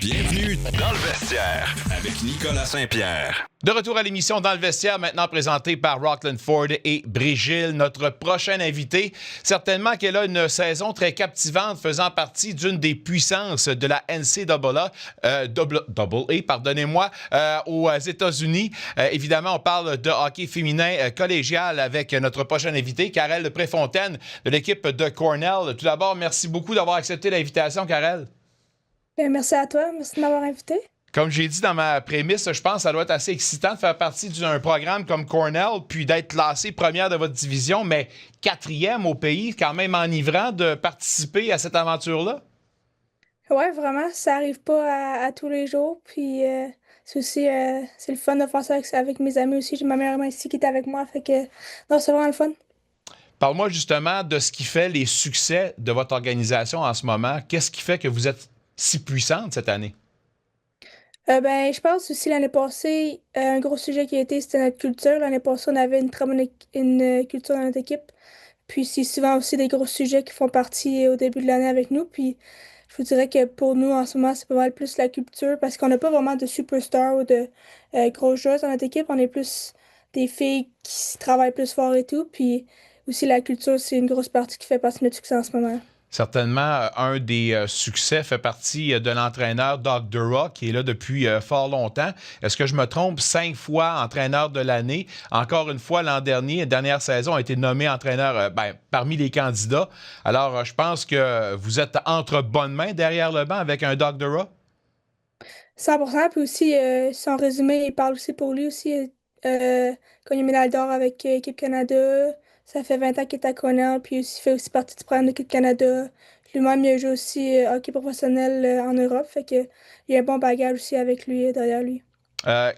Bienvenue dans le vestiaire avec Nicolas Saint-Pierre. De retour à l'émission Dans le vestiaire, maintenant présentée par Rockland Ford et Brigil. Notre prochain invité, certainement qu'elle a une saison très captivante, faisant partie d'une des puissances de la NCAA, aux États-Unis. Évidemment, on parle de hockey féminin collégial avec notre prochain invité, Karel Préfontaine, de l'équipe de Cornell. Tout d'abord, merci beaucoup d'avoir accepté l'invitation, Karel. Merci à toi, merci de m'avoir invité. Comme j'ai dit dans ma prémisse, je pense que ça doit être assez excitant de faire partie d'un programme comme Cornell, puis d'être classé première de votre division, mais quatrième au pays, quand même enivrant de participer à cette aventure-là. Ouais, vraiment, ça arrive pas à tous les jours, puis c'est aussi c'est le fun de faire ça avec mes amis aussi. J'ai ma meilleure amie ici qui est avec moi, fait que non, c'est vraiment le fun. Parle-moi justement de ce qui fait les succès de votre organisation en ce moment. Qu'est-ce qui fait que vous êtes si puissante cette année? Je pense aussi l'année passée, un gros sujet qui a été, c'était notre culture. L'année passée, on avait une très bonne culture dans notre équipe. Puis c'est souvent aussi des gros sujets qui font partie au début de l'année avec nous. Puis je vous dirais que pour nous, en ce moment, c'est pas mal plus la culture parce qu'on n'a pas vraiment de superstars ou de grosses joueuses dans notre équipe. On est plus des filles qui travaillent plus fort et tout. Puis aussi la culture, c'est une grosse partie qui fait partie de notre succès en ce moment. Certainement, un des succès fait partie de l'entraîneur Doug Dura, qui est là depuis fort longtemps. Est-ce que je me trompe? 5 fois entraîneur de l'année. Encore une fois, l'an dernier, dernière saison, a été nommé entraîneur parmi les candidats. Alors, je pense que vous êtes entre bonnes mains derrière le banc avec un Doug Dura. 100%. Puis aussi, son résumé, il parle aussi pour lui aussi. Quand il a médaille d'or avec Équipe Canada, ça fait 20 ans qu'il est à Cornell, puis il fait aussi partie du programme d'Équipe Canada. Lui-même, il a joué aussi hockey professionnel en Europe, fait que il y a un bon bagage aussi avec lui, derrière lui.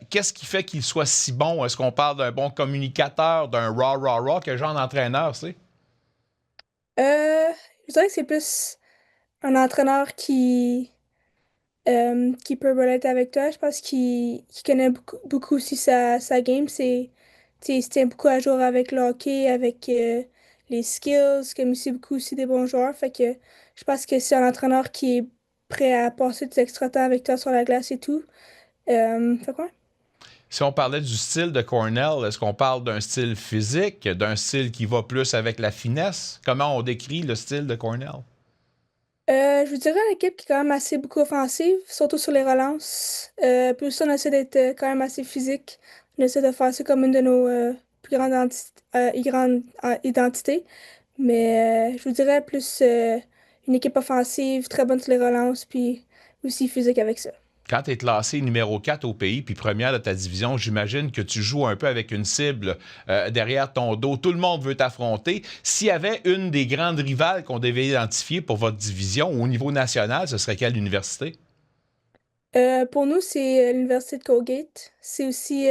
Qu'est-ce qui fait qu'il soit si bon? Est-ce qu'on parle d'un bon communicateur, d'un raw? Quel genre d'entraîneur, c'est? Je dirais que c'est plus un entraîneur qui peut relater avec toi. Je pense qu'il connaît beaucoup aussi sa game. Tu sais, il se tient beaucoup à jour avec le hockey, avec les skills, comme aussi beaucoup aussi des bons joueurs. Fait que je pense que c'est un entraîneur qui est prêt à passer du extra temps avec toi sur la glace et tout. Fait quoi? Si on parlait du style de Cornell, est-ce qu'on parle d'un style physique, d'un style qui va plus avec la finesse? Comment on décrit le style de Cornell? Je vous dirais une équipe qui est quand même assez beaucoup offensive, surtout sur les relances. Puis aussi, on essaie d'être quand même assez physique. On essaie de faire ça comme une de nos plus grandes identités. Mais je vous dirais plus une équipe offensive, très bonne sur les relances, puis aussi physique avec ça. Quand tu es classé numéro 4 au pays, puis première de ta division, j'imagine que tu joues un peu avec une cible derrière ton dos. Tout le monde veut t'affronter. S'il y avait une des grandes rivales qu'on devait identifier pour votre division au niveau national, ce serait quelle université? Pour nous, c'est l'Université de Colgate. C'est aussi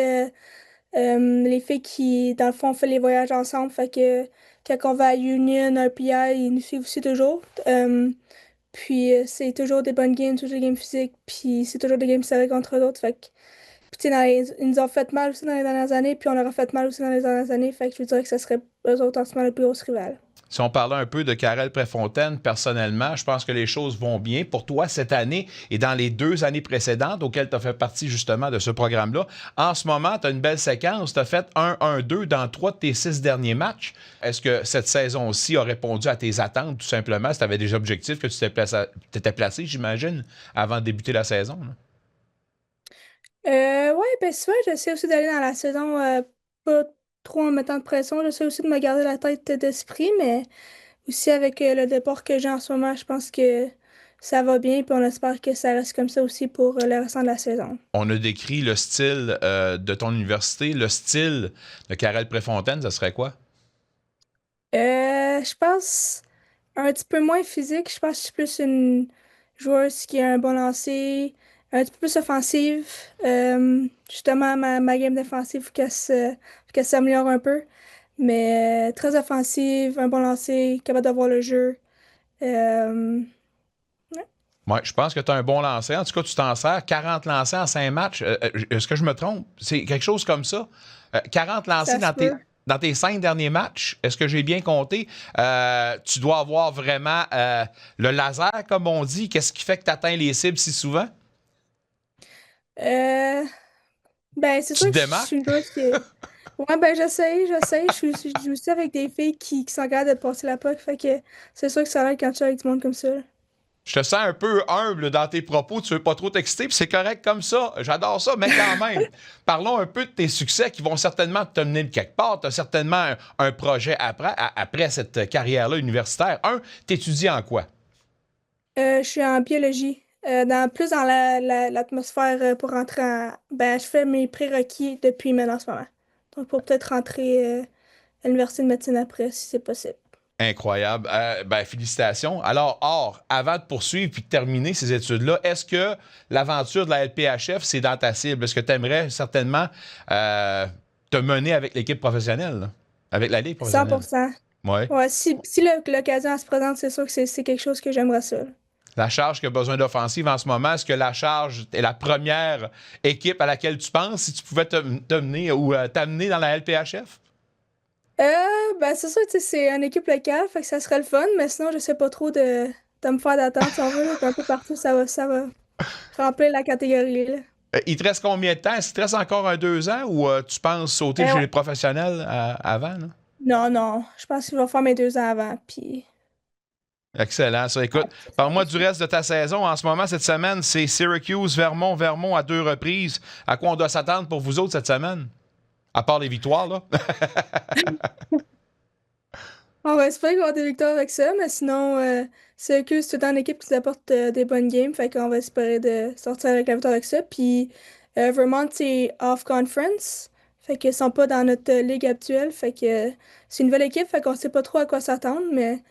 les filles qui, dans le fond, on fait les voyages ensemble. Fait que quand on va à Union, RPI, ils nous suivent aussi toujours. Puis c'est toujours des bonnes games, toujours des games physiques, puis c'est toujours des games serrés contre d'autres. Fait que, puis tu sais, ils nous ont fait mal aussi dans les dernières années, puis on leur a fait mal aussi dans les dernières années. Fait que je dirais que ça serait eux autres en ce moment le plus gros rival. Si on parlait un peu de Karel Préfontaine, personnellement, je pense que les choses vont bien pour toi cette année et dans les 2 années précédentes auxquelles tu as fait partie justement de ce programme-là. En ce moment, tu as une belle séquence. Tu as fait 1-1-2 dans 3 de tes 6 derniers matchs. Est-ce que cette saison-ci a répondu à tes attentes, tout simplement? Si tu avais des objectifs que tu t'étais placé, j'imagine, avant de débuter la saison, là? Ouais, souvent, j'essaie aussi d'aller dans la saison pas trop en mettant de pression. J'essaie aussi de me garder la tête d'esprit, mais aussi avec le départ que j'ai en ce moment, je pense que ça va bien, puis on espère que ça reste comme ça aussi pour le restant de la saison. On a décrit le style de ton université. Le style de Karel Préfontaine, ce serait quoi? Je pense un petit peu moins physique. Je pense que je suis plus une joueuse qui a un bon lancer, un petit peu plus offensive. Justement, ma game défensive, faut qu'elle s'améliore un peu. Mais très offensive, un bon lancer, capable d'avoir le jeu. Euh, Oui, je pense que tu as un bon lancer. En tout cas, tu t'en sers. 40 lancers en 5 matchs. Est-ce que je me trompe? C'est quelque chose comme ça. 40 lancers Ça se peut. dans tes 5 derniers matchs. Est-ce que j'ai bien compté? Tu dois avoir vraiment le laser, comme on dit. Qu'est-ce qui fait que tu atteins les cibles si souvent? Euh, c'est Tu sûr te que je suis démarques? une joueuse qui... Ouais, j'essaye. Je joue aussi avec des filles qui sont capables de passer la puck, fait que c'est sûr que ça a l'air quand tu es avec du monde comme ça. Je te sens un peu humble dans tes propos, tu veux pas trop t'exciter, puis c'est correct comme ça. J'adore ça, mais quand même, parlons un peu de tes succès qui vont certainement te mener de quelque part. Tu as certainement un projet après cette carrière-là universitaire. T'étudies en quoi? Je suis en biologie, plus dans l'atmosphère pour rentrer en... je fais mes prérequis depuis maintenant en ce moment. Donc, pour peut-être rentrer à l'université de médecine après, si c'est possible. Incroyable. Félicitations. Alors, avant de poursuivre puis de terminer ces études-là, est-ce que l'aventure de la LPHF, c'est dans ta cible? Est-ce que tu aimerais certainement te mener avec l'équipe professionnelle, là? Avec la Ligue professionnelle? 100%. Oui. Ouais, si l'occasion se présente, c'est sûr que c'est quelque chose que j'aimerais ça. La charge qui a besoin d'offensive en ce moment, est-ce que la charge est la première équipe à laquelle tu penses si tu pouvais te mener ou t'amener dans la LPHF? C'est sûr, tu sais, c'est une équipe locale, fait que ça serait le fun, mais sinon, je sais pas trop de me faire d'attente, si on veut, là, un peu partout, ça va remplir la catégorie, là. Il te reste combien de temps? Est-ce qu'il te reste encore 2 ans ou tu penses sauter chez Ouais. les professionnels avant? Là? Non, non, je pense que je vais faire mes 2 ans avant, puis... Excellent. Ça, écoute, Ouais, parle-moi du reste de ta saison. En ce moment, cette semaine, c'est Syracuse, Vermont à 2 reprises. À quoi on doit s'attendre pour vous autres cette semaine? À part les victoires, là. on va espérer qu'on va avoir des victoires avec ça, mais sinon, Syracuse, c'est tout le temps une équipe qui nous apporte des bonnes games, fait qu'on va espérer de sortir avec la victoire avec ça. Puis Vermont, c'est off-conference, fait qu'ils sont pas dans notre ligue actuelle, fait que c'est une nouvelle équipe, fait qu'on sait pas trop à quoi s'attendre, mais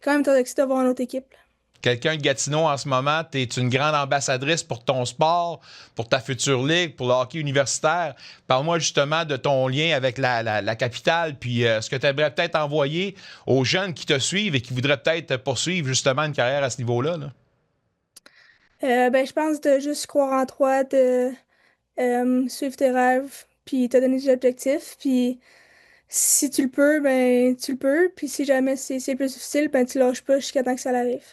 quand même, t'es excité de voir une autre équipe, là. Quelqu'un de Gatineau en ce moment, tu es une grande ambassadrice pour ton sport, pour ta future ligue, pour le hockey universitaire. Parle-moi justement de ton lien avec la capitale, puis ce que tu aimerais peut-être envoyer aux jeunes qui te suivent et qui voudraient peut-être poursuivre justement une carrière à ce niveau-là. Là. Je pense de juste croire en toi, de suivre tes rêves, puis te donner des objectifs, puis si tu le peux, ben tu le peux, puis si jamais c'est plus difficile, ben tu lâches pas jusqu'à temps que ça arrive.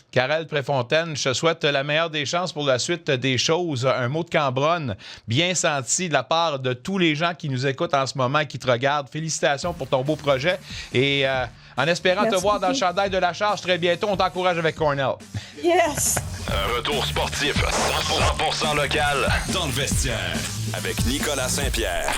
Karel Préfontaine, je te souhaite la meilleure des chances pour la suite des choses. Un mot de Cambronne bien senti de la part de tous les gens qui nous écoutent en ce moment et qui te regardent. Félicitations pour ton beau projet. Et en espérant Merci te voir dans le beaucoup. chandail de la charge très bientôt, on t'encourage avec Cornell. Yes! Un retour sportif 100% local dans le vestiaire avec Nicolas Saint-Pierre.